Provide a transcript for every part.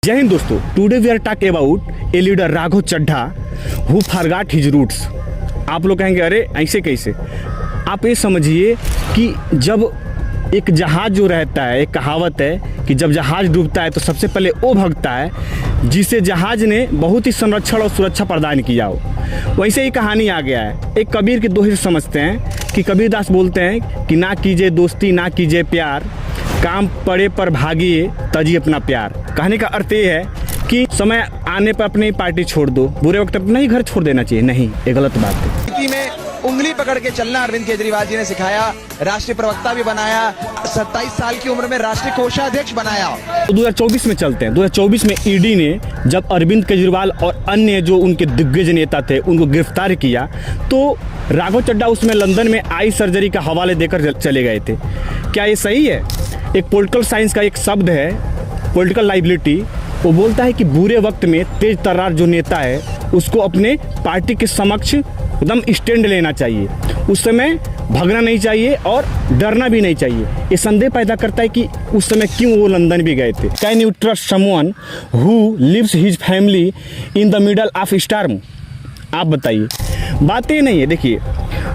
जय हिंद दोस्तों, today we are talk about a leader Raghav Chadha who forgot his roots. आप लोग कहेंगे अरे ऐसे कैसे। आप ये समझिए कि जब एक जहाज़ जो रहता है, एक कहावत है कि जब जहाज़ डूबता है तो सबसे पहले वो भगता है जिसे जहाज़ ने बहुत ही संरक्षण और सुरक्षा प्रदान किया हो। वैसे ही कहानी आ गया है। एक कबीर के दोहे समझते हैं कि कबीरदास बोलते हैं कि ना कीजिए दोस्ती ना कीजिए प्यार, काम पड़े पर भागिए तजी अपना प्यार। कहने का अर्थ ये है कि समय आने पर अपनी पार्टी छोड़ दो, बुरे वक्त अपना ही घर छोड़ देना चाहिए। नहीं, ये गलत बात है। में उंगली पकड़ के चलना अरविंद केजरीवाल जी ने सिखाया, राष्ट्रीय प्रवक्ता भी बनाया, 27 साल की उम्र में राष्ट्रीय कोषाध्यक्ष बनाया। 2024 में चलते हैं। 2024 में ईडी ने जब अरविंद केजरीवाल और अन्य जो उनके दिग्गज नेता थे उनको गिरफ्तार किया तो राघव चड्ढा उसमें लंदन में आई सर्जरी का हवाले देकर चले गए थे। क्या ये सही है? एक पॉलिटिकल साइंस का एक शब्द है पॉलिटिकल लाइबिलिटी, वो बोलता है कि बुरे वक्त में तेज तर्रार जो नेता है उसको अपने पार्टी के समक्ष एकदम स्टैंड लेना चाहिए, उस समय भागना नहीं चाहिए और डरना भी नहीं चाहिए। ये संदेह पैदा करता है कि उस समय क्यों वो लंदन भी गए थे। Can you trust someone who lives his family in the middle of storm? आप बताइए। बात ये नहीं है। देखिए,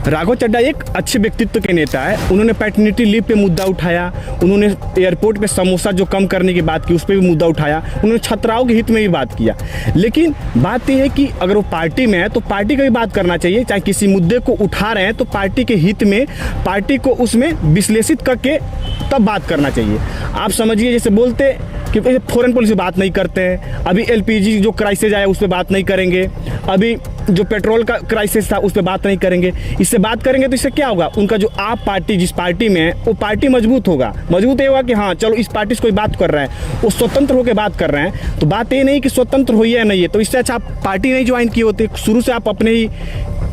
राघव चड्ढा एक अच्छे व्यक्तित्व के नेता है। उन्होंने पैटर्निटी लीव पे मुद्दा उठाया, उन्होंने एयरपोर्ट पे समोसा जो कम करने की बात की उस पर भी मुद्दा उठाया, उन्होंने छात्राओं के हित में भी बात किया। लेकिन बात यह है कि अगर वो पार्टी में है तो पार्टी का भी बात करना चाहिए। चाहे किसी मुद्दे को उठा रहे हैं तो पार्टी के हित में, पार्टी को उसमें विश्लेषित करके तब बात करना चाहिए। आप समझिए जैसे बोलते कि फॉरेन पॉलिसी बात नहीं करते हैं, अभी एलपीजी जो क्राइसिस आया उस पर बात नहीं करेंगे, अभी जो पेट्रोल का क्राइसिस था उस पर बात नहीं करेंगे। इससे बात करेंगे तो इससे क्या होगा? उनका जो आप पार्टी जिस पार्टी में है वो पार्टी मजबूत होगा। मजबूत ये होगा कि हाँ चलो इस पार्टी से कोई बात कर रहा है, वो स्वतंत्र होकर बात कर रहे हैं। तो बात ये नहीं कि स्वतंत्र होइए या नहीं है, तो इससे अच्छा आप पार्टी नहीं ज्वाइन किए होते, शुरू से आप अपने ही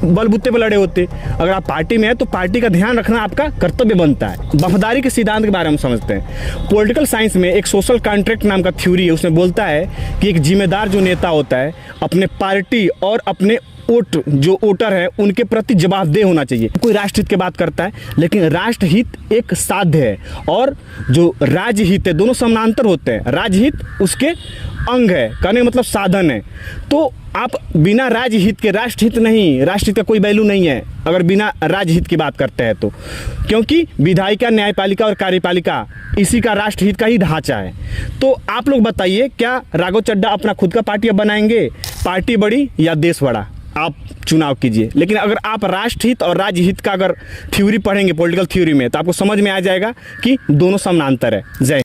बलबूते पर लड़े होते। अगर आप पार्टी में है तो पार्टी का ध्यान रखना आपका कर्तव्य बनता है। वफादारी के सिद्धांत के बारे में समझते हैं। पॉलिटिकल साइंस में एक सोशल कॉन्ट्रैक्ट नाम का थ्योरी है, उसमें बोलता है कि एक जिम्मेदार जो नेता होता है अपने पार्टी और अपने वोट जो वोटर है उनके प्रति जवाबदेह होना चाहिए। कोई राष्ट्रहित की बात करता है लेकिन राष्ट्रहित एक साध्य है और जो राज्यहित है दोनों समानांतर होते हैं। राज्यहित उसके अंग है, कहने मतलब साधन है। तो आप बिना राज्यहित के राष्ट्रहित नहीं, राष्ट्रहित का कोई वैल्यू नहीं है अगर बिना राज्यहित की बात करते हैं तो, क्योंकि विधायिका, न्यायपालिका और कार्यपालिका इसी का राष्ट्रहित का ही ढांचा है। तो आप लोग बताइए, क्या राघव चड्ढा अपना खुद का पार्टी अब बनाएंगे? पार्टी बड़ी या देश बड़ा? आप चुनाव कीजिए। लेकिन अगर आप राष्ट्रहित और राज्यहित का अगर थ्योरी पढ़ेंगे पॉलिटिकल थ्योरी में तो आपको समझ में आ जाएगा कि दोनों समानांतर है। जय